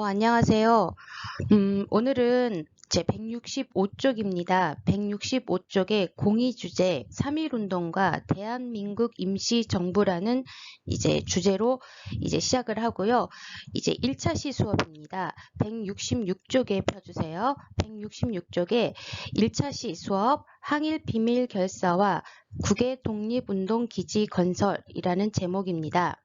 안녕하세요. 오늘은 제 165쪽입니다. 165쪽의 공의 주제 3.1운동과 대한민국 임시정부라는 이제 주제로 이제 시작을 하고요. 이제 1차시 수업입니다. 166쪽에 펴주세요. 166쪽에 1차시 수업 항일 비밀 결사와 국외 독립운동 기지 건설이라는 제목입니다.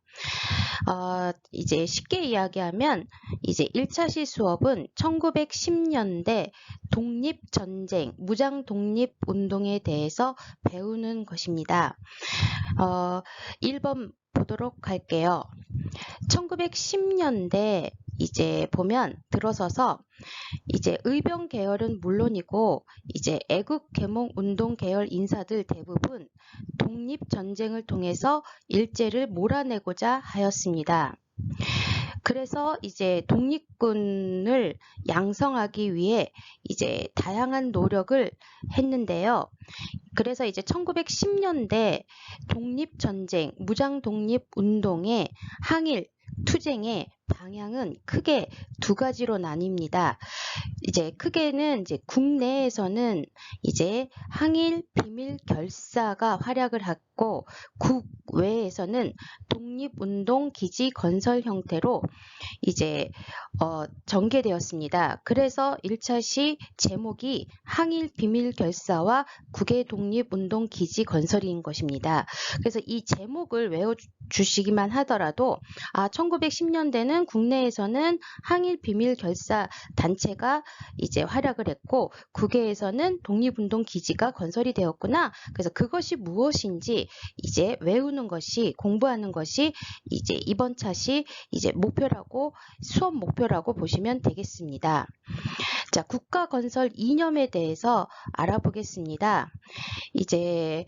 이제 쉽게 이야기하면 이제 1차시 수업은 1910년대 독립전쟁, 무장 독립운동에 대해서 배우는 것입니다. 1번 보도록 할게요. 1910년대 이제 보면 들어서서 이제 의병 계열은 물론이고 이제 애국 계몽 운동 계열 인사들 대부분 독립 전쟁을 통해서 일제를 몰아내고자 하였습니다. 그래서 이제 독립군을 양성하기 위해 이제 다양한 노력을 했는데요. 그래서 이제 1910년대 독립전쟁, 무장독립운동의 항일, 투쟁의 방향은 크게 두 가지로 나뉩니다. 이제 크게는 이제 국내에서는 이제 항일 비밀 결사가 활약을 했고 국외에서는 독립운동 기지 건설 형태로 이제 전개되었습니다. 그래서 1차시 제목이 항일 비밀 결사와 국외 독립운동 기지 건설인 것입니다. 그래서 이 제목을 외워주시기만 하더라도 1910년대는 국내에서는 항일 비밀 결사 단체가 이제 활약을 했고 국외에서는 독립운동 기지가 건설이 되었구나. 그래서 그것이 무엇인지 이제 외우는 것이 공부하는 것이 이제 이번 차시 이제 목표라고 수업 목표라고 보시면 되겠습니다. 자, 국가 건설 이념에 대해서 알아보겠습니다. 이제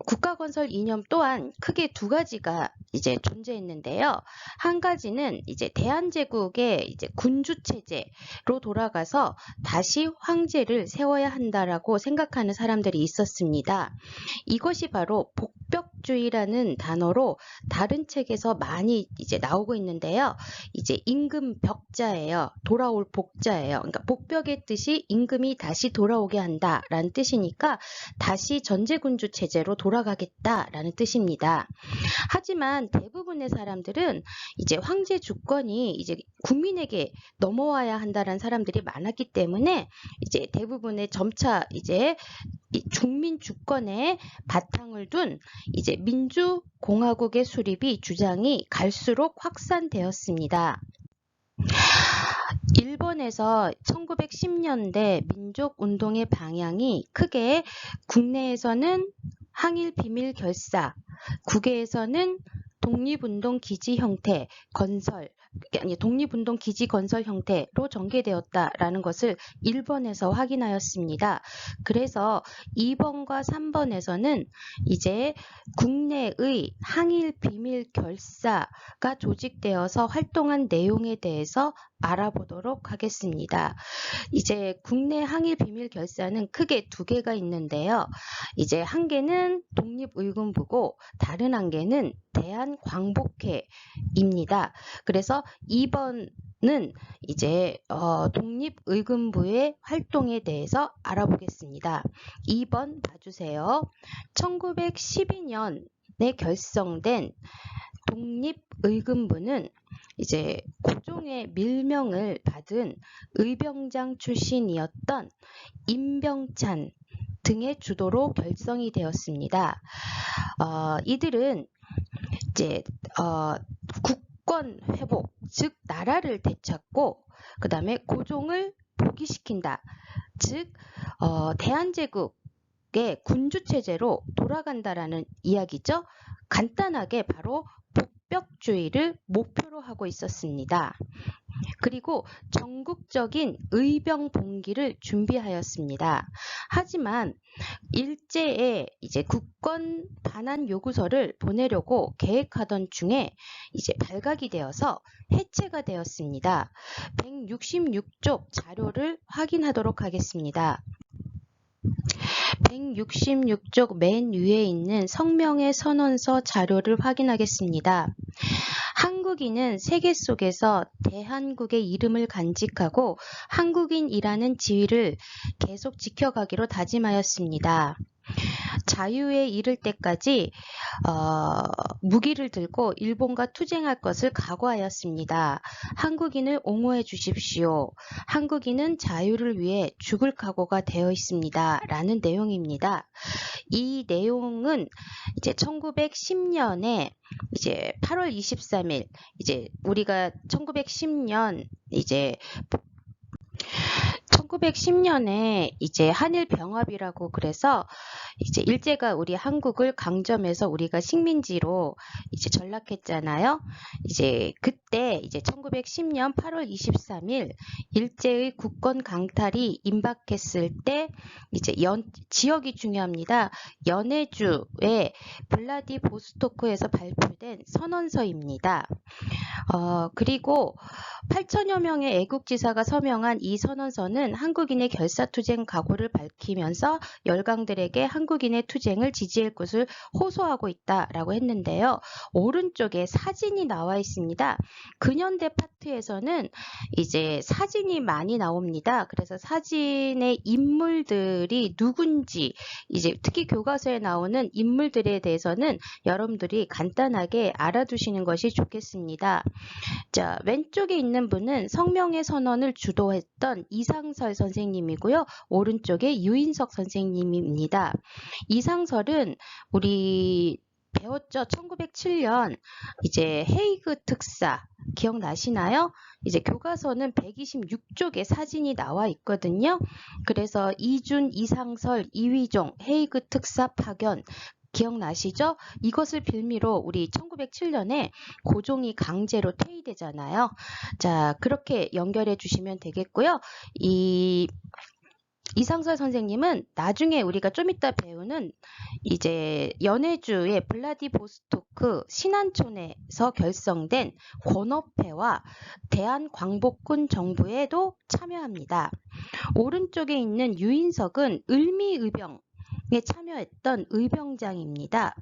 국가 건설 이념 또한 크게 두 가지가 이제 존재했는데요. 한 가지는 이제 대한제국의 이제 군주 체제로 돌아가서 다시 황제를 세워야 한다라고 생각하는 사람들이 있었습니다. 이것이 바로 복벽주의라는 단어로 다른 책에서 많이 이제 나오고 있는데요. 이제 임금 벽자예요. 돌아올 복자예요. 그러니까 복벽의 뜻이 임금이 다시 돌아오게 한다라는 뜻이니까 다시 전제군주 체제로 돌아가겠다라는 뜻입니다. 하지만 대부분의 사람들은 이제 황제 주권이 이제 국민에게 넘어와야 한다는 사람들이 많았기 때문에 이제 대부분의 점차 이제 중민 주권에 바탕을 둔 이제 민주공화국의 수립이 주장이 갈수록 확산되었습니다. 일본에서 1910년대 민족운동의 방향이 크게 국내에서는 항일 비밀 결사, 국외에서는 독립운동 기지 형태 건설, 아니 독립운동 기지 건설 형태로 전개되었다라는 것을 1번에서 확인하였습니다. 그래서 2번과 3번에서는 이제 국내의 항일 비밀 결사가 조직되어서 활동한 내용에 대해서 알아보도록 하겠습니다. 이제 국내 항일 비밀 결사는 크게 두 개가 있는데요. 이제 한 개는 독립의군부고 다른 한 개는 대한광복회입니다. 그래서 2번은 이제 독립의군부의 활동에 대해서 알아보겠습니다. 2번 봐주세요. 1912년에 결성된 독립의군부는 이제 고종의 밀명을 받은 의병장 출신이었던 임병찬 등의 주도로 결성이 되었습니다. 이들은 이제 국권 회복, 즉 나라를 되찾고 그 다음에 고종을 복위시킨다. 즉 대한제국의 군주체제로 돌아간다라는 이야기죠. 간단하게 바로 복벽주의를 목표로 하고 있었습니다. 그리고 전국적인 의병 봉기를 준비하였습니다. 하지만 일제에 이제 국권 반환 요구서를 보내려고 계획하던 중에 이제 발각이 되어서 해체가 되었습니다. 166쪽 자료를 확인하도록 하겠습니다. 166쪽 맨 위에 있는 성명의 선언서 자료를 확인하겠습니다. 한국인은 세계 속에서 대한국의 이름을 간직하고 한국인이라는 지위를 계속 지켜가기로 다짐하였습니다. 자유에 이를 때까지 무기를 들고 일본과 투쟁할 것을 각오하였습니다. 한국인을 옹호해 주십시오. 한국인은 자유를 위해 죽을 각오가 되어 있습니다. 라는 내용입니다. 이 내용은 이제 1910년에 이제 8월 23일 이제 우리가 1910년 이제 1910년에 이제 한일 병합이라고 그래서 이제 일제가 우리 한국을 강점해서 우리가 식민지로 이제 전락했잖아요. 이제 그때 이제 1910년 8월 23일 일제의 국권 강탈이 임박했을 때 이제 지역이 중요합니다. 연해주의 블라디보스토크에서 발표된 선언서입니다. 그리고 8천여 명의 애국지사가 서명한 이 선언서는 한국인의 결사투쟁 각오를 밝히면서 열강들에게 한국인의 투쟁을 지지할 것을 호소하고 있다라고 했는데요. 오른쪽에 사진이 나와 있습니다. 근현대 파트에서는 이제 사진이 많이 나옵니다. 그래서 사진의 인물들이 누군지 이제 특히 교과서에 나오는 인물들에 대해서는 여러분들이 간단하게 알아두시는 것이 좋겠습니다. 자, 왼쪽에 있는 분은 성명의 선언을 주도했던 이상설 선생님이고요. 오른쪽에 유인석 선생님입니다. 이상설은 우리 배웠죠? 1907년 이제 헤이그 특사 기억나시나요? 이제 교과서는 126쪽에 사진이 나와 있거든요. 그래서 이준, 이상설, 이휘종, 헤이그 특사 파견 기억나시죠? 이것을 빌미로 우리 1907년에 고종이 강제로 퇴위되잖아요. 자, 그렇게 연결해 주시면 되겠고요. 이상설 선생님은 나중에 우리가 좀 이따 배우는 이제 연해주의 블라디보스토크 신안촌에서 결성된 권업회와 대한광복군 정부에도 참여합니다. 오른쪽에 있는 유인석은 을미의병 에 참여했던 의병장입니다.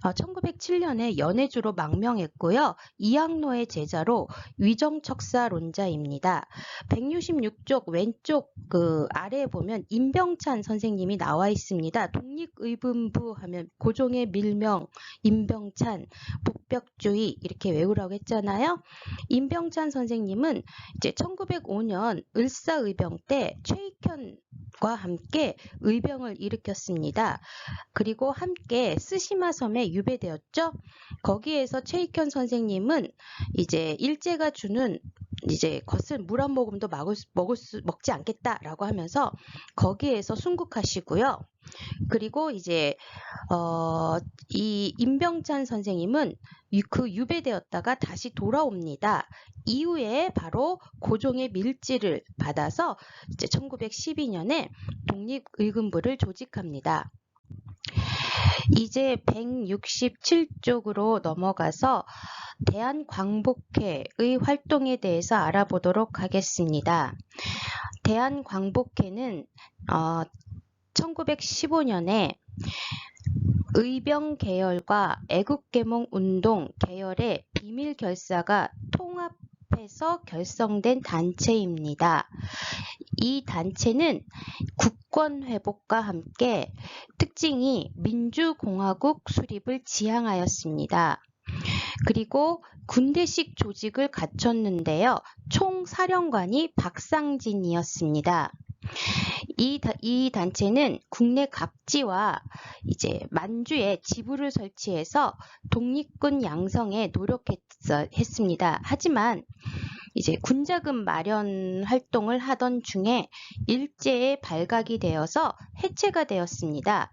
1907년에 연해주로 망명했고요. 이항로의 제자로 위정척사론자입니다. 166쪽 왼쪽 그 아래에 보면 임병찬 선생님이 나와 있습니다. 독립의분부 하면 고종의 밀명, 임병찬, 복벽주의 이렇게 외우라고 했잖아요. 임병찬 선생님은 이제 1905년 을사의병 때 최익현과 함께 의병을 일으켰습니다. 그리고 함께 쓰시마 섬에 유배되었죠. 거기에서 최익현 선생님은 이제 일제가 주는 이제 겉을 물 한 모금도 먹지 않겠다라고 하면서 거기에서 순국하시고요. 그리고 이제 이 임병찬 선생님은 그 유배되었다가 다시 돌아옵니다. 이후에 바로 고종의 밀지를 받아서 이제 1912년에 독립의금부를 조직합니다. 이제 167쪽으로 넘어가서 대한광복회의 활동에 대해서 알아보도록 하겠습니다. 대한광복회는 1915년에 의병 계열과 애국계몽운동 계열의 비밀 결사가 통합해서 결성된 단체입니다. 이 단체는 국권 회복과 함께 특징이 민주공화국 수립을 지향하였습니다. 그리고 군대식 조직을 갖췄는데요. 총사령관이 박상진이었습니다. 이 단체는 국내 각지와 이제 만주에 지부를 설치해서 독립군 양성에 노력했습니다. 하지만 이제 군자금 마련 활동을 하던 중에 일제에 발각이 되어서 해체가 되었습니다.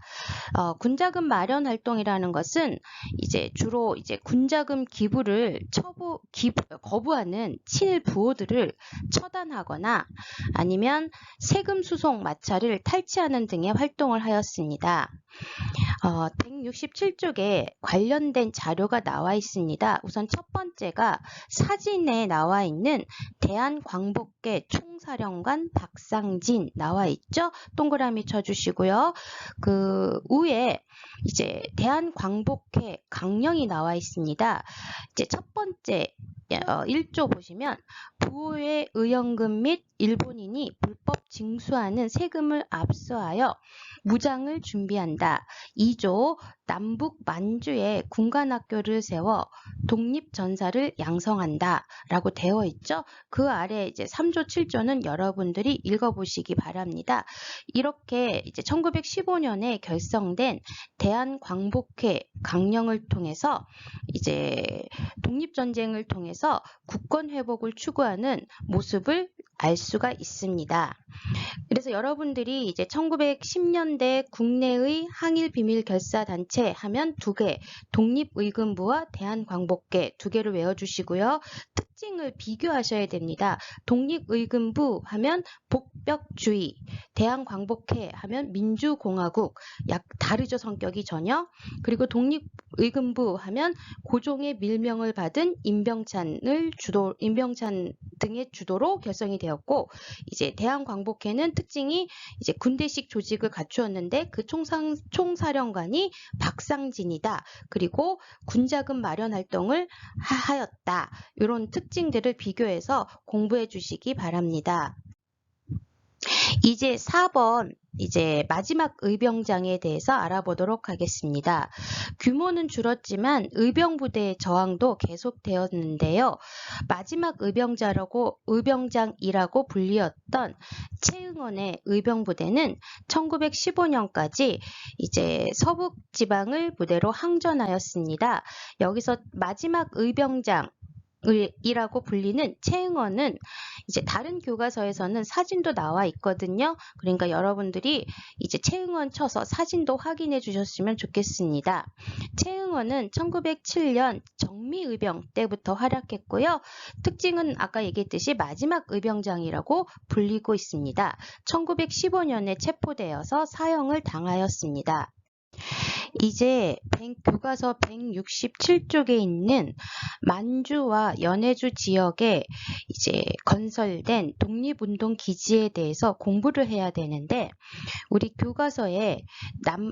군자금 마련 활동이라는 것은 이제 주로 이제 군자금 기부를 거부하는 친일 부호들을 처단하거나 아니면 세금 수송 마찰을 탈취하는 등의 활동을 하였습니다. 167쪽에 관련된 자료가 나와 있습니다. 우선 첫 번째가 사진에 나와 있는 대한광복회 쪽에 총사령관 박상진 나와 있죠? 동그라미 쳐주시고요. 그 위에 이제 대한광복회 강령이 나와 있습니다. 이제 첫 번째 1조 보시면 부의 의연금 및 일본인이 불법 징수하는 세금을 압수하여 무장을 준비한다. 2조 남북 만주에 군관학교를 세워 독립전사를 양성한다. 라고 되어 있죠. 그 아래 이제 3조 7조는 여러분들이 읽어보시기 바랍니다. 이렇게 이제 1915년에 결성된 대한광복회 강령을 통해서 이제 독립전쟁을 통해서 국권 회복을 추구하는 모습을 알 수가 있습니다. 그래서 여러분들이 이제 1910년대 국내의 항일 비밀 결사 단체 하면 두 개, 독립의금부와 대한광복회 두 개를 외워주시고요. 특징을 비교하셔야 됩니다. 독립의금부 하면 복벽주의, 대한광복회 하면 민주공화국, 약 다르죠, 성격이 전혀. 그리고 독립의금부 하면 고종의 밀명을 받은 임병찬 등의 주도로 결성이 되었고, 이제 대한광복회는 특징이 이제 군대식 조직을 갖추었는데 그 총사령관이 박상진이다. 그리고 군자금 마련 활동을 하였다. 이런 특징들을 비교해서 공부해 주시기 바랍니다. 이제 4번 이제 마지막 의병장에 대해서 알아보도록 하겠습니다. 규모는 줄었지만 의병부대의 저항도 계속되었는데요. 마지막 의병장이라고 불리었던 최응원의 의병부대는 1915년까지 이제 서북 지방을 부대로 항전하였습니다. 여기서 마지막 의병장 이라고 불리는 최응원은 이제 다른 교과서에서는 사진도 나와 있거든요. 그러니까 여러분들이 이제 최응원 쳐서 사진도 확인해 주셨으면 좋겠습니다. 최응원은 1907년 정미의병 때부터 활약했고요. 특징은 아까 얘기했듯이 마지막 의병장이라고 불리고 있습니다. 1915년에 체포되어서 사형을 당하였습니다. 이제 교과서 167쪽에 있는 만주와 연해주 지역에 이제 건설된 독립운동 기지에 대해서 공부를 해야 되는데, 우리 교과서에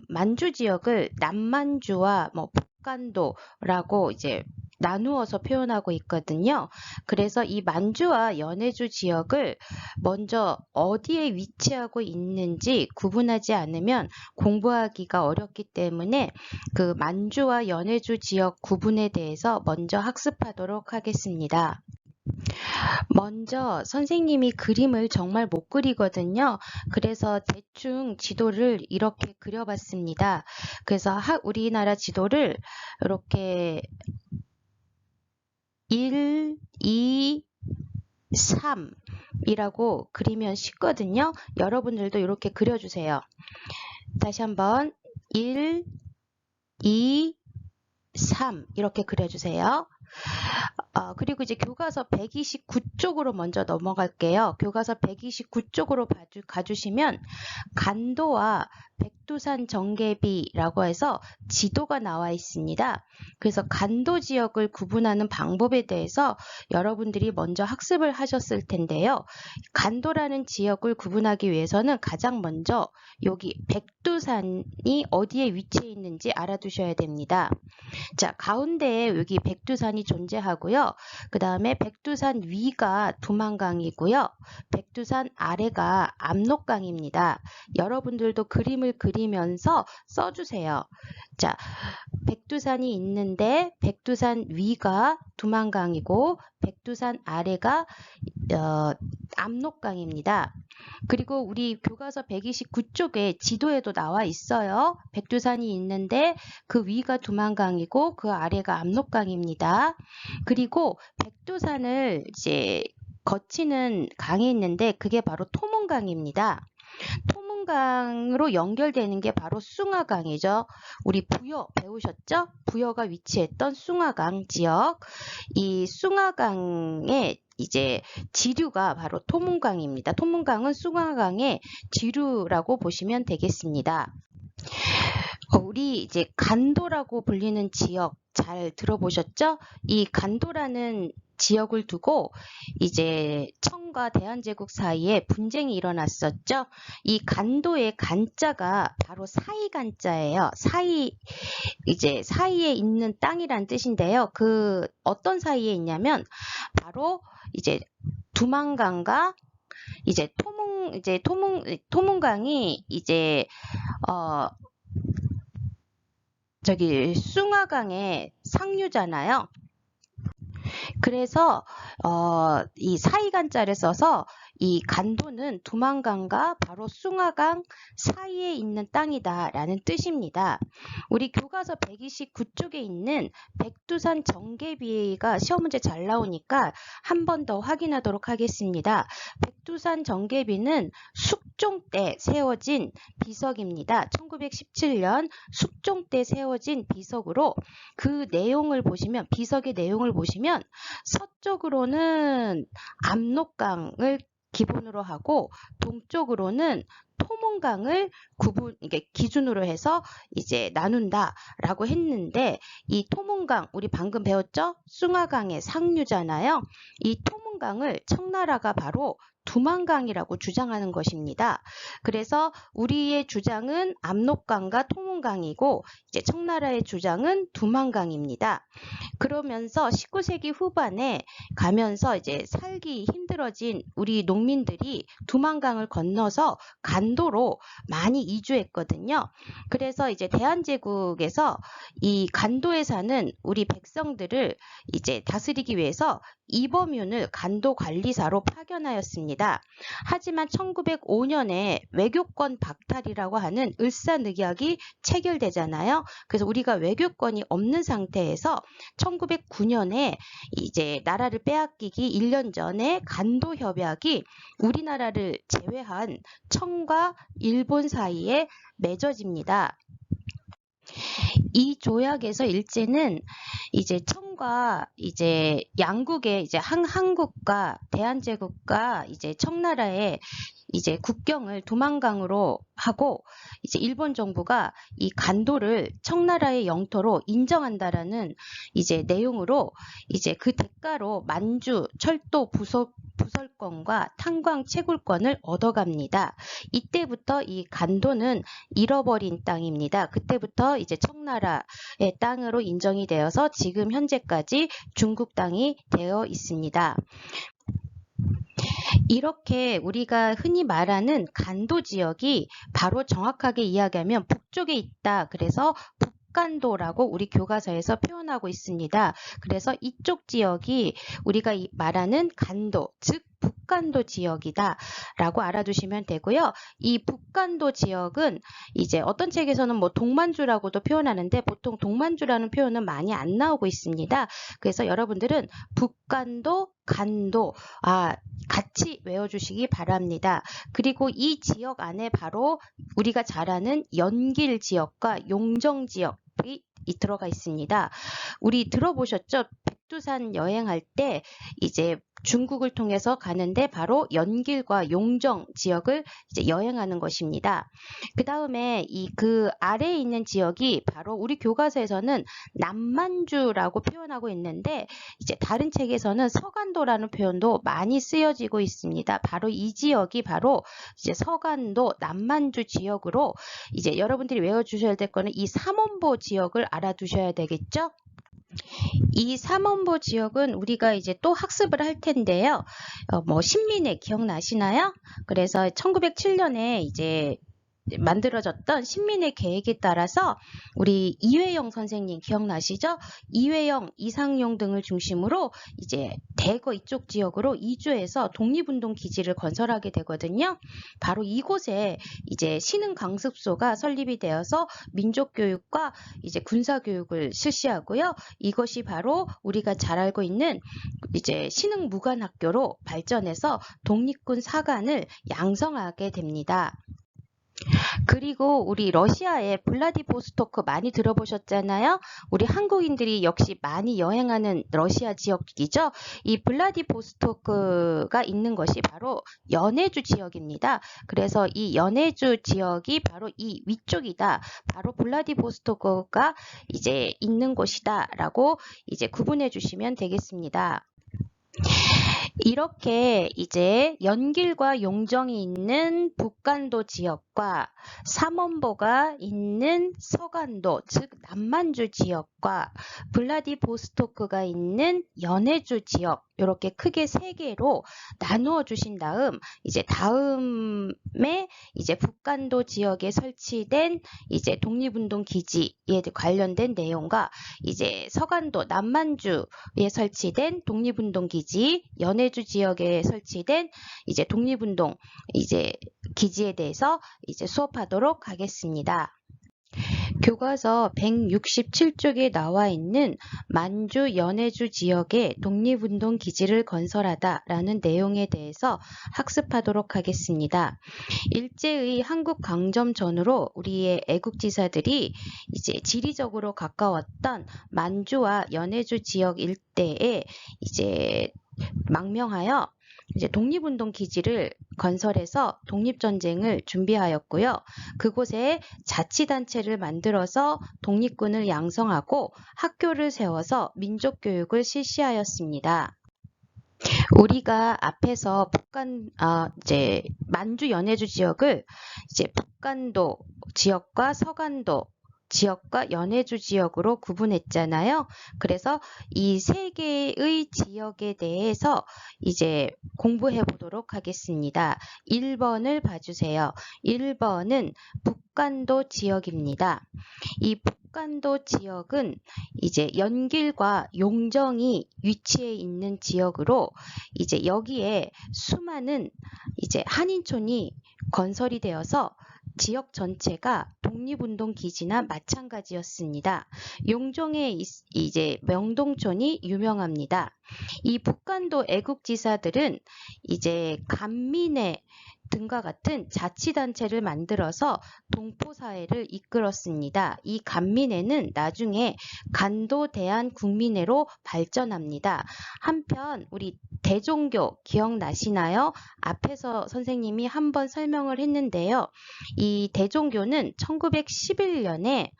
만주 지역을 남만주와 북간도라고 이제 나누어서 표현하고 있거든요. 그래서 이 만주와 연해주 지역을 먼저 어디에 위치하고 있는지 구분하지 않으면 공부하기가 어렵기 때문에 그 만주와 연해주 지역 구분에 대해서 먼저 학습하도록 하겠습니다. 먼저 선생님이 그림을 정말 못 그리거든요. 그래서 대충 지도를 이렇게 그려봤습니다. 그래서 우리나라 지도를 이렇게 1, 2, 3이라고 그리면 쉽거든요. 여러분들도 이렇게 그려주세요. 다시 한번 1, 2, 3 이렇게 그려주세요. 그리고 이제 교과서 129쪽으로 먼저 넘어갈게요. 교과서 129쪽으로 가주시면 간도와 백두산 정계비라고 해서 지도가 나와 있습니다. 그래서 간도 지역을 구분하는 방법에 대해서 여러분들이 먼저 학습을 하셨을 텐데요. 간도라는 지역을 구분하기 위해서는 가장 먼저 여기 백두산이 어디에 위치해 있는지 알아두셔야 됩니다. 자, 가운데에 여기 백두산이 존재하고요. 그 다음에 백두산 위가 두만강이고요. 백두산 아래가 압록강입니다. 여러분들도 그림을 그리면서 써주세요. 자, 백두산이 있는데 백두산 위가 두만강이고 백두산 아래가 압록강입니다. 그리고 우리 교과서 129쪽에 지도에도 나와 있어요. 백두산이 있는데 그 위가 두만강이고 그 아래가 압록강입니다. 그리고 백두산을 이제 거치는 강이 있는데 그게 바로 토문강입니다. 토문강으로 연결되는 게 바로 숭화강이죠. 우리 부여 배우셨죠? 부여가 위치했던 숭화강 지역. 이 숭화강의 이제 지류가 바로 토문강입니다. 토문강은 숭화강의 지류라고 보시면 되겠습니다. 우리 이제 간도라고 불리는 지역 잘 들어보셨죠? 이 간도라는 지역을 두고 이제 청과 대한제국 사이에 분쟁이 일어났었죠. 이 간도의 간자가 바로 사이간자예요. 이제 사이에 있는 땅이란 뜻인데요. 그 어떤 사이에 있냐면 바로 이제 두만강과 이제 토문강이 이제 저기 숭화강의 상류잖아요. 그래서 이 사이간자를 써서 이 간도는 두만강과 바로 숭화강 사이에 있는 땅이다라는 뜻입니다. 우리 교과서 129쪽에 있는 백두산 정계비가 시험 문제 잘 나오니까 한 번 더 확인하도록 하겠습니다. 백두산 정계비는 숙종 때 세워진 비석입니다. 1917년 숙종 때 세워진 비석으로 그 내용을 보시면 비석의 내용을 보시면 서쪽으로는 압록강을 기본으로 하고 동쪽으로는 토문강을 이게 기준으로 해서 이제 나눈다라고 했는데 이 토문강 우리 방금 배웠죠? 숭화강의 상류잖아요. 이 토문강을 청나라가 바로 두만강이라고 주장하는 것입니다. 그래서 우리의 주장은 압록강과 토문강이고 이제 청나라의 주장은 두만강입니다. 그러면서 19세기 후반에 가면서 이제 살기 힘들어진 우리 농민들이 두만강을 건너서 간도로 많이 이주했거든요. 그래서 이제 대한제국에서 이 간도에 사는 우리 백성들을 이제 다스리기 위해서 이범윤을 간도관리사로 파견하였습니다. 하지만 1905년에 외교권 박탈이라고 하는 을사늑약이 체결되잖아요. 그래서 우리가 외교권이 없는 상태에서 1909년에 이제 나라를 빼앗기기 1년 전에 간도협약이 우리나라를 제외한 청과 일본 사이에 맺어집니다. 이 조약에서 일제는 이제 청과 이제 양국의 이제 한국과 대한제국과 이제 청나라의 이제 국경을 두만강으로 하고 이제 일본 정부가 이 간도를 청나라의 영토로 인정한다라는 이제 내용으로 이제 그 대가로 만주 철도 부설권과 탄광 채굴권을 얻어갑니다. 이때부터 이 간도는 잃어버린 땅입니다. 그때부터 이제 청나라의 땅으로 인정이 되어서 지금 현재까지 중국 땅이 되어 있습니다. 이렇게 우리가 흔히 말하는 간도 지역이 바로 정확하게 이야기하면 북쪽에 있다. 그래서 북간도라고 우리 교과서에서 표현하고 있습니다. 그래서 이쪽 지역이 우리가 말하는 간도, 즉 북간도 지역이다 라고 알아두시면 되고요. 이 북간도 지역은 이제 어떤 책에서는 뭐 동만주라고도 표현하는데 보통 동만주라는 표현은 많이 안 나오고 있습니다. 그래서 여러분들은 북간도, 간도 같이 외워주시기 바랍니다. 그리고 이 지역 안에 바로 우리가 잘 아는 연길 지역과 용정 지역이 들어가 있습니다. 우리 들어보셨죠? 백두산 여행할 때 이제 중국을 통해서 가는데 바로 연길과 용정 지역을 이제 여행하는 것입니다. 그 다음에 그 아래에 있는 지역이 바로 우리 교과서에서는 남만주라고 표현하고 있는데 이제 다른 책에서는 서간도라는 표현도 많이 쓰여지고 있습니다. 바로 이 지역이 바로 이제 서간도 남만주 지역으로 이제 여러분들이 외워주셔야 될 거는 이 삼원보 지역을 알아두셔야 되겠죠? 이 삼원보 지역은 우리가 이제 또 학습을 할 텐데요. 뭐 신민회 기억나시나요? 그래서 1907년에 이제 만들어졌던 신민회 계획에 따라서 우리 이회영 선생님 기억나시죠? 이회영, 이상용 등을 중심으로 이제 대거 이쪽 지역으로 이주해서 독립운동 기지를 건설하게 되거든요. 바로 이곳에 이제 신흥강습소가 설립이 되어서 민족교육과 이제 군사교육을 실시하고요. 이것이 바로 우리가 잘 알고 있는 이제 신흥무관학교로 발전해서 독립군 사관을 양성하게 됩니다. 그리고 우리 러시아의 블라디보스토크 많이 들어보셨잖아요. 우리 한국인들이 역시 많이 여행하는 러시아 지역이죠. 이 블라디보스토크가 있는 것이 바로 연해주 지역입니다. 그래서 이 연해주 지역이 바로 이 위쪽이다. 바로 블라디보스토크가 이제 있는 곳이다 라고 이제 구분해 주시면 되겠습니다. 이렇게 이제 연길과 용정이 있는 북간도 지역과 삼원보가 있는 서간도, 즉 남만주 지역과 블라디보스토크가 있는 연해주 지역, 이렇게 크게 세 개로 나누어 주신 다음, 이제 다음에 이제 북간도 지역에 설치된 이제 독립운동 기지에 관련된 내용과 이제 서간도 남만주에 설치된 독립운동 기지, 연해주 지역에 설치된 이제 독립운동 이제 기지에 대해서 이제 수업하도록 하겠습니다. 교과서 167쪽에 나와 있는 만주 연해주 지역에 독립운동 기지를 건설하다 라는 내용에 대해서 학습하도록 하겠습니다. 일제의 한국 강점 전후로 우리의 애국지사들이 이제 지리적으로 가까웠던 만주와 연해주 지역 일대에 이제 망명하여 이제 독립운동 기지를 건설해서 독립전쟁을 준비하였고요. 그곳에 자치단체를 만들어서 독립군을 양성하고 학교를 세워서 민족교육을 실시하였습니다. 우리가 앞에서 이제 만주 연해주 지역을 이제 북간도 지역과 서간도 지역과 연해주 지역으로 구분했잖아요. 그래서 이 세 개의 지역에 대해서 이제 공부해 보도록 하겠습니다. 1번을 봐주세요. 1번은 북간도 지역입니다. 이 북간도 지역은 이제 연길과 용정이 위치해 있는 지역으로 이제 여기에 수많은 이제 한인촌이 건설이 되어서 지역 전체가 독립운동 기지나 마찬가지였습니다. 용정의 이제 명동촌이 유명합니다. 이 북간도 애국지사들은 이제 간민회 등과 같은 자치단체를 만들어서 동포사회를 이끌었습니다. 이 간민회는 나중에 간도 대한국민회로 발전합니다. 한편 우리 대종교 기억나시나요? 앞에서 선생님이 한번 설명을 했는데요. 이 대종교는 1911년에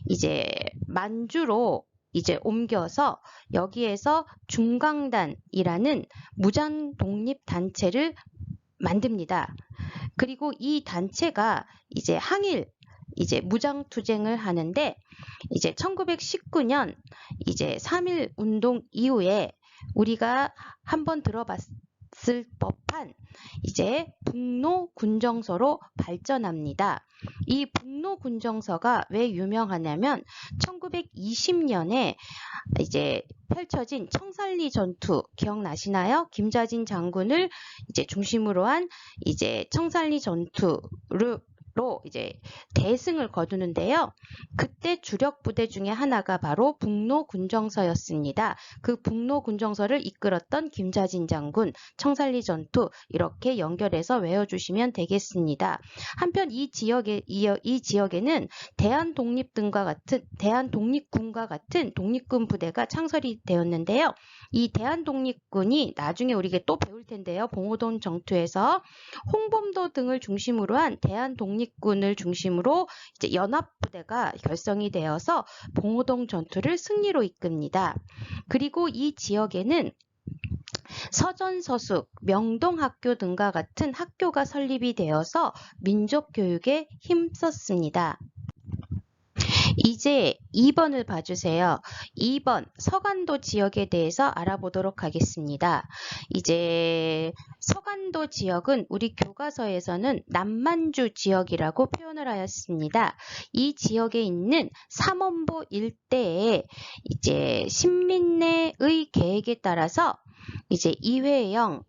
이제 만주로 이제 옮겨서 여기에서 중강단이라는 무장 독립 단체를 만듭니다. 그리고 이 단체가 이제 항일 이제 무장 투쟁을 하는데 이제 1919년 이제 3.1 운동 이후에 우리가 한번 들어봤을 법한 이제 북로 군정서로 발전합니다. 이 북로 군정서가 왜 유명하냐면 1920년에 이제 펼쳐진 청산리 전투 기억나시나요? 김좌진 장군을 이제 중심으로 한 이제 청산리 전투로 이제 대승을 거두는데요. 그때 주력 부대 중에 하나가 바로 북로 군정서였습니다. 그 북로 군정서를 이끌었던 김좌진 장군, 청산리 전투 이렇게 연결해서 외워주시면 되겠습니다. 한편 이 지역에는 대한독립군과 같은 독립군 부대가 창설이 되었는데요. 이 대한독립군이 나중에 우리가 또 배울 텐데요. 봉오동 전투에서 홍범도 등을 중심으로 한 대한독립군을 중심으로 이제 연합부대가 결성이 되어서 봉오동 전투를 승리로 이끕니다. 그리고 이 지역에는 서전서숙, 명동학교 등과 같은 학교가 설립이 되어서 민족교육에 힘썼습니다. 이제 2번을 봐주세요. 2번 서간도 지역에 대해서 알아보도록 하겠습니다. 이제 서간도 지역은 우리 교과서에서는 남만주 지역이라고 표현을 하였습니다. 이 지역에 있는 삼원보 일대에 이제 신민내의 계획에 따라서 이제 이회영,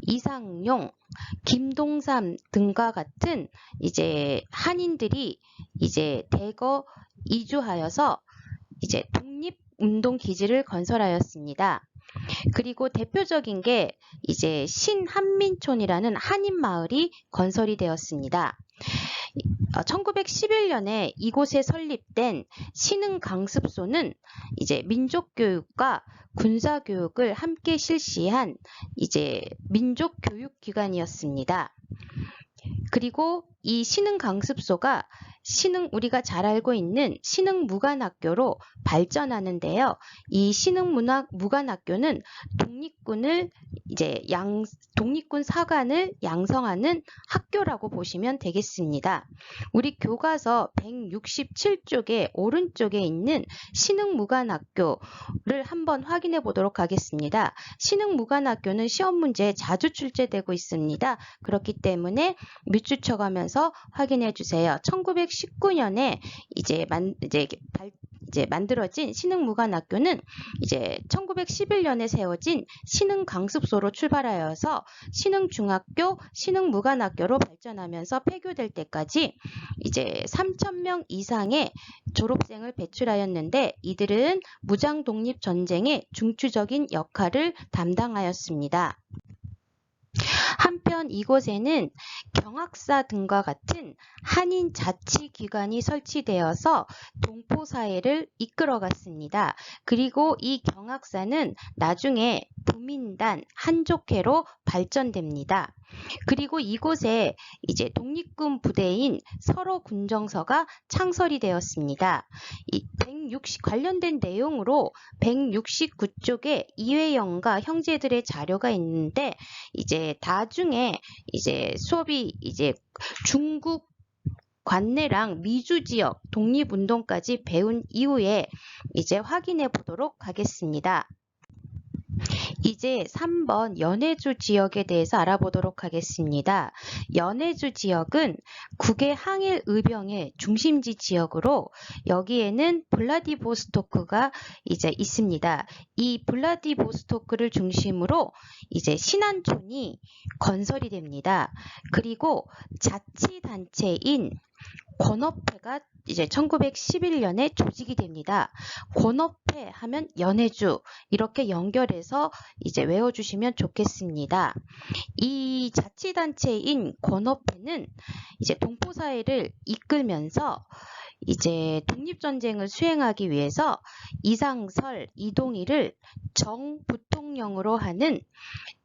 이상용, 김동삼 등과 같은 이제 한인들이 이제 대거 이주하여서 이제 독립운동 기지를 건설하였습니다. 그리고 대표적인 게 이제 신한민촌이라는 한인 마을이 건설이 되었습니다. 1911년에 이곳에 설립된 신흥강습소는 이제 민족교육과 군사교육을 함께 실시한 이제 민족교육기관이었습니다. 그리고 이 신흥강습소가 우리가 잘 알고 있는 신흥무관학교로 발전하는데요. 이 신흥무관학교는 독립군 사관을 양성하는 학교라고 보시면 되겠습니다. 우리 교과서 167쪽에 오른쪽에 있는 신흥무관학교를 한번 확인해 보도록 하겠습니다. 신흥무관학교는 시험 문제에 자주 출제되고 있습니다. 그렇기 때문에 밑줄쳐가면서 확인해 주세요. 1919년에 만들어진 신흥무관학교는 1911년에 세워진 신흥강습소로 출발하여서 신흥중학교, 신흥무관학교로 발전하면서 폐교될 때까지 3,000명 이상의 졸업생을 배출하였는데 이들은 무장독립전쟁의 중추적인 역할을 담당하였습니다. 한편 이곳에는 경학사 등과 같은 한인 자치기관이 설치되어서 동포사회를 이끌어갔습니다. 그리고 이 경학사는 나중에 부민단 한족회로 발전됩니다. 그리고 이곳에 독립군 부대인 설호군정서가 창설이 되었습니다. 관련된 내용으로 169쪽에 이회영과 형제들의 자료가 있는데 나중에 수업이 중국 관내랑 미주 지역 독립운동까지 배운 이후에 확인해 보도록 하겠습니다. 이제 3번 연해주 지역에 대해서 알아보도록 하겠습니다. 연해주 지역은 국외 항일 의병의 중심지 지역으로 여기에는 블라디보스토크가 있습니다. 이 블라디보스토크를 중심으로 신안촌이 건설이 됩니다. 그리고 자치단체인 권업회가 1911년에 조직이 됩니다. 권업회 하면 연해주 이렇게 연결해서 외워주시면 좋겠습니다. 이 자치단체인 권업회는 동포사회를 이끌면서 독립전쟁을 수행하기 위해서 이상설, 이동희를 정부통령으로 하는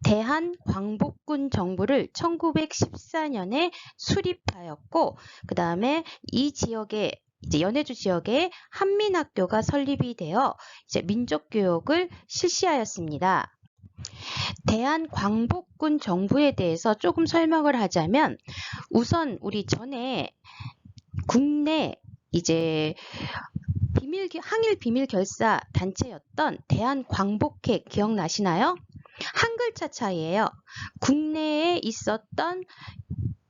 대한광복군 정부를 1914년에 수립하였고 그 다음에 이 지역에 연해주 지역에 한민학교가 설립이 되어 민족교육을 실시하였습니다. 대한광복군 정부에 대해서 조금 설명을 하자면 우선 우리 전에 국내 항일 비밀 결사 단체였던 대한광복회 기억나시나요? 한 글자 차이예요. 국내에 있었던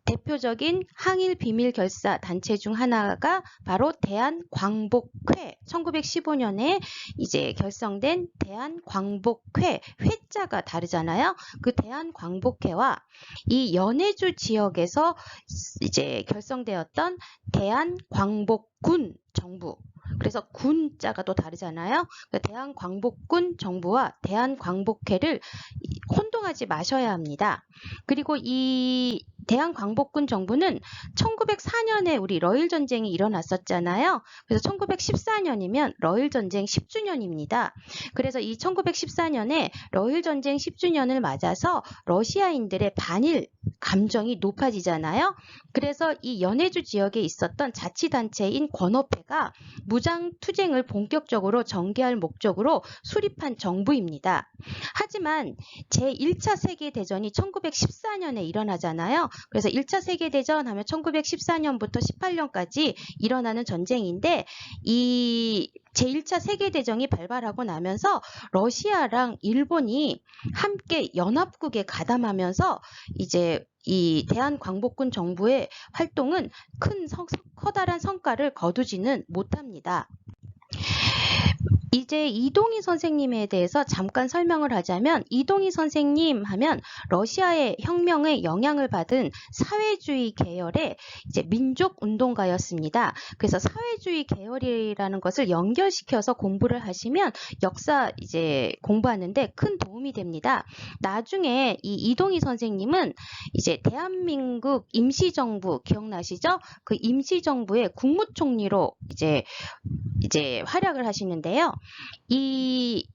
대표적인 항일 비밀 결사 단체 중 하나가 바로 대한광복회 1915년에 결성된 대한광복회 회자가 다르잖아요. 그 대한광복회와 이 연해주 지역에서 결성되었던 대한광복군 정부 그래서 군자가 또 다르잖아요. 대한광복군 정부와 대한광복회를 혼동하지 마셔야 합니다. 그리고 이 대한광복군 정부는 1904년에 우리 러일전쟁이 일어났었잖아요. 그래서 1914년이면 러일전쟁 10주년입니다. 그래서 이 1914년에 러일전쟁 10주년을 맞아서 러시아인들의 반일 감정이 높아지잖아요. 그래서 이 연해주 지역에 있었던 자치단체인 권업회가 무장투쟁을 본격적으로 전개할 목적으로 수립한 정부입니다. 하지만 제1차 세계대전이 1914년에 일어나잖아요. 그래서 1차 세계대전 하면 1914년부터 18년까지 일어나는 전쟁인데 이 제1차 세계대전이 발발하고 나면서 러시아랑 일본이 함께 연합국에 가담하면서 이 대한광복군 정부의 활동은 커다란 성과를 거두지는 못합니다. 이제 이동희 선생님에 대해서 잠깐 설명을 하자면 이동희 선생님 하면 러시아의 혁명에 영향을 받은 사회주의 계열의 민족운동가였습니다. 그래서 사회주의 계열이라는 것을 연결시켜서 공부를 하시면 역사 공부하는데 큰 도움이 됩니다. 나중에 이 이동희 선생님은 대한민국 임시정부 기억나시죠? 그 임시정부의 국무총리로 활약을 하시는데요. 이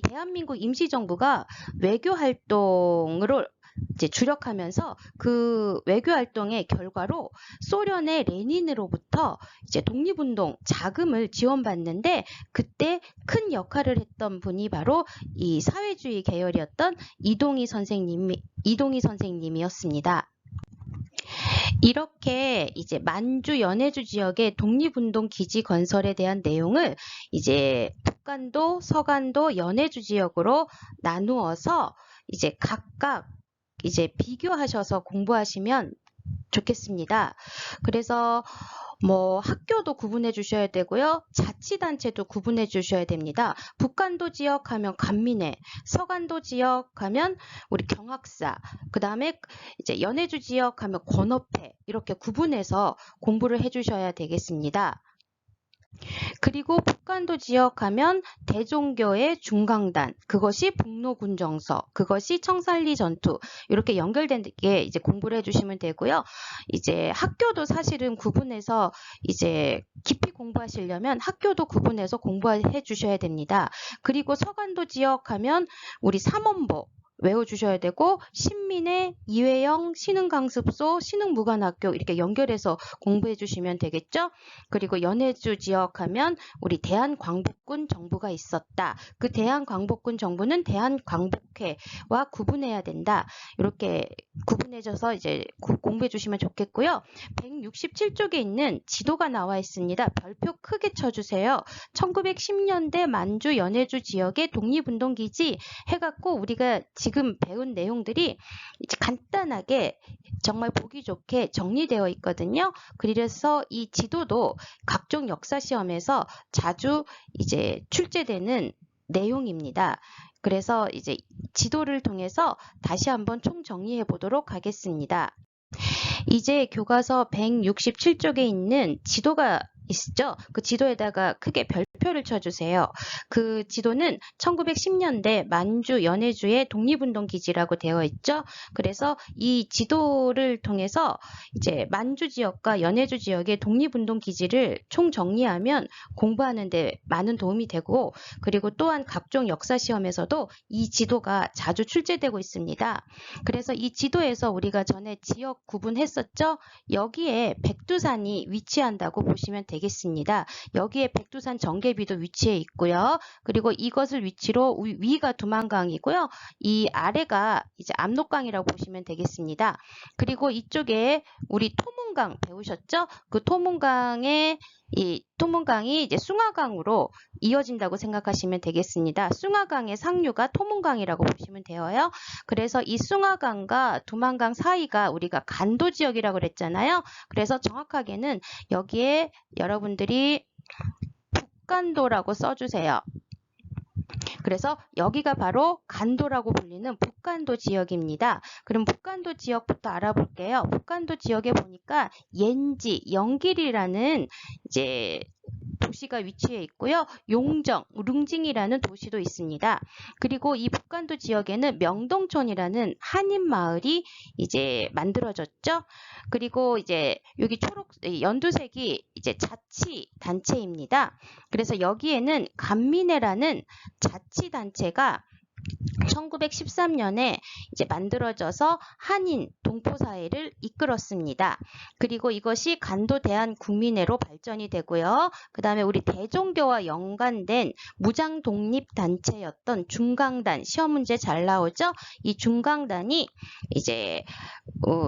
대한민국 임시정부가 외교 활동으로 이제 주력하면서 그 외교 활동의 결과로 소련의 레닌으로부터 이제 독립운동 자금을 지원받는데 그때 큰 역할을 했던 분이 바로 이 사회주의 계열이었던 이동희 선생님이었습니다. 이렇게 이제 만주 연해주 지역의 독립운동 기지 건설에 대한 내용을 이제 북간도, 서간도, 연해주 지역으로 나누어서 이제 각각 이제 비교하셔서 공부하시면 좋겠습니다. 그래서 뭐 학교도 구분해 주셔야 되고요. 자치단체도 구분해 주셔야 됩니다. 북간도 지역 하면 간민회, 서간도 지역 하면 우리 경학사, 그 다음에 이제 연해주 지역 하면 권업회, 이렇게 구분해서 공부를 해 주셔야 되겠습니다. 그리고 북간도 지역 하면 대종교의 중강단, 그것이 북로군정서, 그것이 청산리 전투, 이렇게 연결된 게 이제 공부를 해주시면 되고요. 이제 학교도 사실은 구분해서 이제 깊이 공부하시려면 학교도 구분해서 공부해 주셔야 됩니다. 그리고 서간도 지역 하면 우리 삼원보 외워주셔야 되고, 신민회, 이회영, 신흥강습소, 신흥무관학교 이렇게 연결해서 공부해 주시면 되겠죠. 그리고 연해주 지역 하면 우리 대한광복군 정부가 있었다. 그 대한광복군 정부는 대한광복회와 구분해야 된다. 이렇게 구분해줘서 이제 공부해 주시면 좋겠고요. 167쪽에 있는 지도가 나와 있습니다. 별표 크게 쳐주세요. 1910년대 만주 연해주 지역의 독립운동기지 해갖고 우리가 지금 배운 내용들이 이제 간단하게 정말 보기 좋게 정리되어 있거든요. 그래서 이 지도도 각종 역사 시험에서 자주 이제 출제되는 내용입니다. 그래서 이제 지도를 통해서 다시 한번 총정리해 보도록 하겠습니다. 이제 교과서 167쪽에 있는 지도가 있죠. 그 지도에다가 크게 별표를 쳐주세요. 그 지도는 1910년대 만주 연해주의 독립운동 기지라고 되어 있죠. 그래서 이 지도를 통해서 이제 만주 지역과 연해주 지역의 독립운동 기지를 총정리하면 공부하는 데 많은 도움이 되고, 그리고 또한 각종 역사 시험에서도 이 지도가 자주 출제되고 있습니다. 그래서 이 지도에서 우리가 전에 지역 구분했었죠. 여기에 백두산이 위치한다고 보시면 되겠습니다. 여기에 백두산 정계비도 위치해 있고요. 그리고 이것을 위치로 위가 두만강이고요. 이 아래가 이제 압록강이라고 보시면 되겠습니다. 그리고 이쪽에 우리 토문강 배우셨죠? 그 토문강이 이제 숭화강으로 이어진다고 생각하시면 되겠습니다. 숭화강의 상류가 토문강이라고 보시면 돼요. 그래서 이 숭화강과 두만강 사이가 우리가 간도 지역이라고 그랬잖아요. 그래서 정확하게는 여기에 여러분들이 북간도라고 써주세요. 그래서 여기가 바로 간도라고 불리는 북간도 지역입니다. 그럼 북간도 지역부터 알아볼게요. 북간도 지역에 보니까 옌지, 영길이라는 이제 도시가 위치해 있고요. 용정, 룽징이라는 도시도 있습니다. 그리고 이 북간도 지역에는 명동촌이라는 한인 마을이 이제 만들어졌죠. 그리고 이제 여기 연두색이 이제 자치 단체입니다. 그래서 여기에는 간민회라는 자치 단체가 1913년에 이제 만들어져서 한인 동포사회를 이끌었습니다. 그리고 이것이 간도 대한국민회로 발전이 되고요. 그 다음에 우리 대종교와 연관된 무장독립단체였던 중강단, 시험 문제 잘 나오죠? 이 중강단이 이제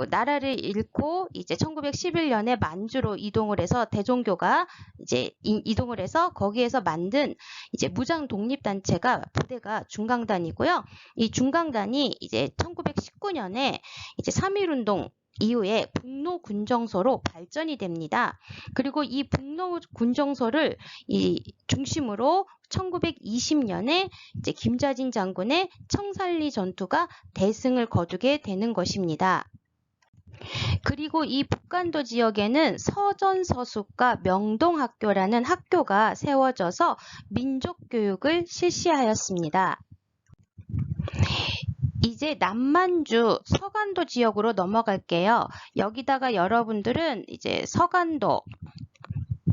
나라를 잃고 이제 1911년에 만주로 이동을 해서 대종교가 이제 이동을 해서 거기에서 만든 이제 무장독립단체가 부대가 중강단이고요. 이 중강단이 이제 1919년에 이제 3.1운동 이후에 북로군정서로 발전이 됩니다. 그리고 이 북로군정서를 중심으로 1920년에 이제 김좌진 장군의 청산리 전투가 대승을 거두게 되는 것입니다. 그리고 이 북간도 지역에는 서전서숙과 명동학교라는 학교가 세워져서 민족교육을 실시하였습니다. 이제 남만주 서간도 지역으로 넘어갈게요. 여기다가 여러분들은 이제 서간도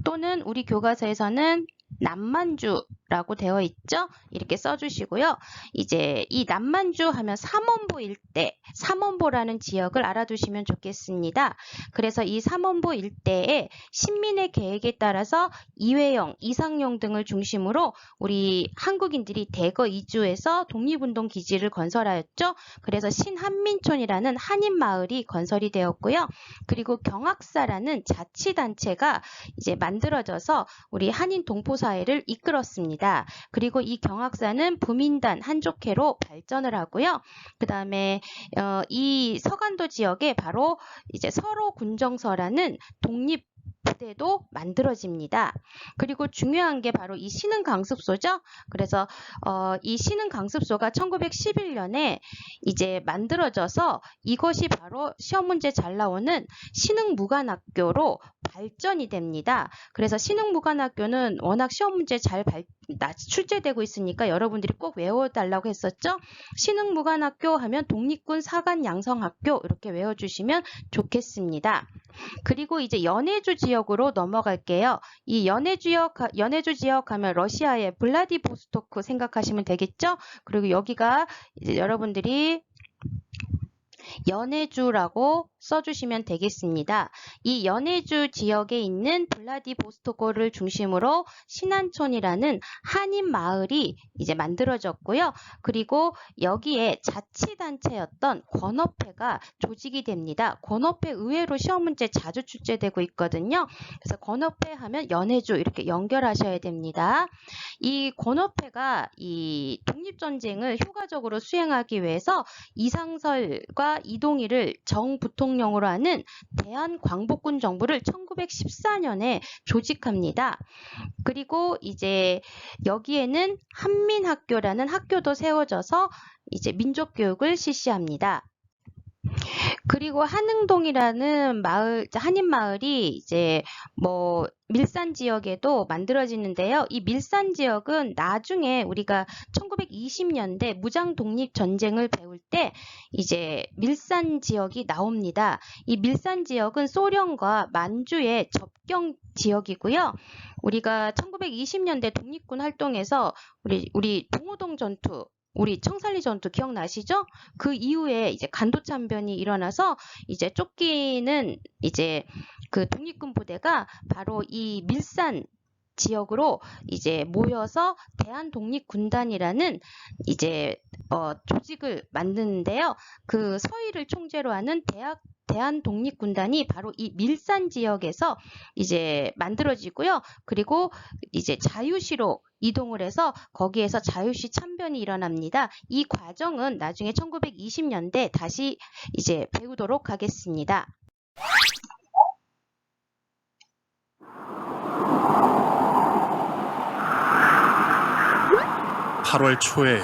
또는 우리 교과서에서는 남만주 라고 되어 있죠? 이렇게 써주시고요. 이제 이 남만주 하면 삼원보 일대, 삼원보라는 지역을 알아두시면 좋겠습니다. 그래서 이 삼원보 일대에 신민의 계획에 따라서 이회영, 이상용 등을 중심으로 우리 한국인들이 대거 이주해서 독립운동 기지를 건설하였죠. 그래서 신한민촌이라는 한인마을이 건설이 되었고요. 그리고 경학사라는 자치단체가 이제 만들어져서 우리 한인 동포사회를 이끌었습니다. 그리고 이 경학사는 부민단 한족회로 발전을 하고요. 그 다음에 이 서간도 지역에 바로 이제 서로군정서라는 독립 부대도 만들어집니다. 그리고 중요한 게 바로 이 신흥강습소죠. 그래서 이 신흥강습소가 1911년에 이제 만들어져서 이것이 바로 시험 문제 잘 나오는 신흥무관학교로 발전이 됩니다. 그래서 신흥무관학교는 워낙 시험 문제 잘 출제되고 있으니까 여러분들이 꼭 외워달라고 했었죠. 신흥무관학교 하면 독립군 사관양성학교 이렇게 외워주시면 좋겠습니다. 그리고 이제 연해주 지역으로 넘어갈게요. 이 연해주 지역 하면 러시아의 블라디보스토크 생각하시면 되겠죠? 그리고 여기가 이제 여러분들이 연해주라고 써주시면 되겠습니다. 이 연해주 지역에 있는 블라디보스토크를 중심으로 신안촌이라는 한인 마을이 이제 만들어졌고요. 그리고 여기에 자치단체였던 권업회가 조직이 됩니다. 권업회 의외로 시험 문제 자주 출제되고 있거든요. 그래서 권업회 하면 연해주 이렇게 연결하셔야 됩니다. 이 권업회가 이 독립전쟁을 효과적으로 수행하기 위해서 이상설과 이동희를 정부통령으로 하는 대한광복군 정부를 1914년에 조직합니다. 그리고 이제 여기에는 한민학교라는 학교도 세워져서 이제 민족교육을 실시합니다. 그리고 한흥동이라는 마을, 한인 마을이 이제 뭐 밀산 지역에도 만들어지는데요. 이 밀산 지역은 나중에 우리가 1920년대 무장 독립 전쟁을 배울 때 이제 밀산 지역이 나옵니다. 이 밀산 지역은 소련과 만주의 접경 지역이고요. 우리가 1920년대 독립군 활동에서 우리 동호동 전투 우리 청산리 전투 기억나시죠? 그 이후에 이제 간도참변이 일어나서 이제 쫓기는 이제 그 독립군 부대가 바로 이 밀산 지역으로 이제 모여서 대한독립군단이라는 이제 조직을 만드는데요. 그 서희를 총재로 하는 대한독립군단이 바로 이 밀산 지역에서 이제 만들어지고요. 그리고 이제 자유시로 이동을 해서 거기에서 자유시 참변이 일어납니다. 이 과정은 나중에 1920년대 다시 이제 배우도록 하겠습니다. 8월 초에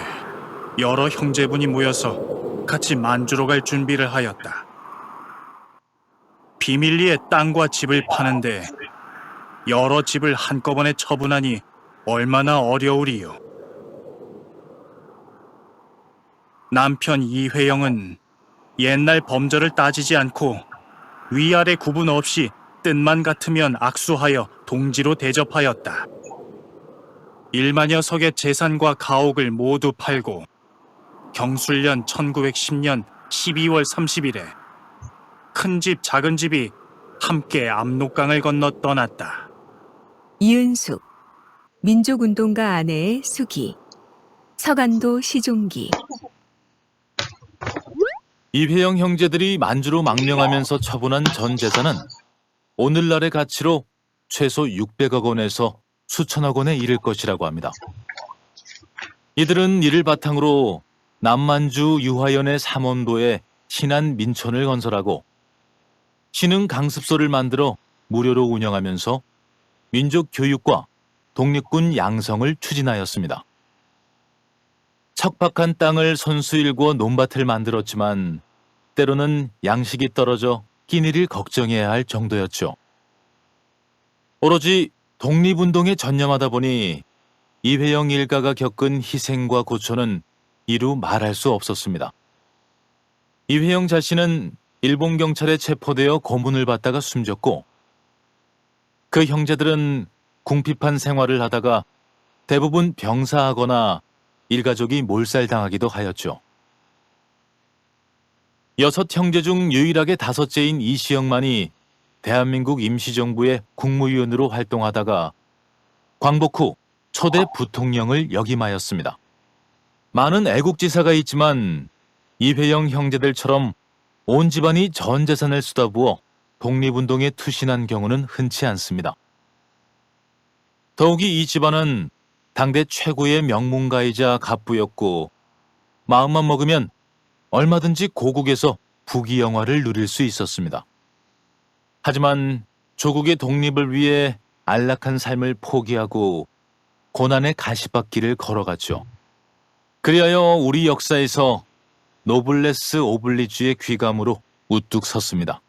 여러 형제분이 모여서 같이 만주로 갈 준비를 하였다. 비밀리에 땅과 집을 파는데 여러 집을 한꺼번에 처분하니 얼마나 어려우리요. 남편 이회영은 옛날 범절을 따지지 않고 위아래 구분 없이 뜻만 같으면 악수하여 동지로 대접하였다. 1만여 석의 재산과 가옥을 모두 팔고 경술년 1910년 12월 30일에 큰 집 작은 집이 함께 압록강을 건너 떠났다. 이은숙, 민족운동가 아내의 수기, 서간도 시종기. 이회영 형제들이 만주로 망명하면서 처분한 전 재산은 오늘날의 가치로 최소 600억 원에서 수천억 원에 이를 것이라고 합니다. 이들은 이를 바탕으로 남만주 유화연의 삼원도에 신안 민촌을 건설하고 신흥 강습소를 만들어 무료로 운영하면서 민족 교육과 독립군 양성을 추진하였습니다. 척박한 땅을 손수 일구어 논밭을 만들었지만 때로는 양식이 떨어져 끼니를 걱정해야 할 정도였죠. 오로지 독립운동에 전념하다 보니 이회영 일가가 겪은 희생과 고초는 이루 말할 수 없었습니다. 이회영 자신은 일본 경찰에 체포되어 고문을 받다가 숨졌고 그 형제들은 궁핍한 생활을 하다가 대부분 병사하거나 일가족이 몰살당하기도 하였죠. 6형제 중 유일하게 5째인 이시영만이 대한민국 임시정부의 국무위원으로 활동하다가 광복 후 초대 부통령을 역임하였습니다. 많은 애국지사가 있지만 이회영 형제들처럼 온 집안이 전 재산을 쏟아부어 독립운동에 투신한 경우는 흔치 않습니다. 더욱이 이 집안은 당대 최고의 명문가이자 갑부였고 마음만 먹으면 얼마든지 고국에서 부귀영화를 누릴 수 있었습니다. 하지만 조국의 독립을 위해 안락한 삶을 포기하고 고난의 가시밭길을 걸어갔죠. 그리하여 우리 역사에서 노블레스 오블리주의 귀감으로 우뚝 섰습니다.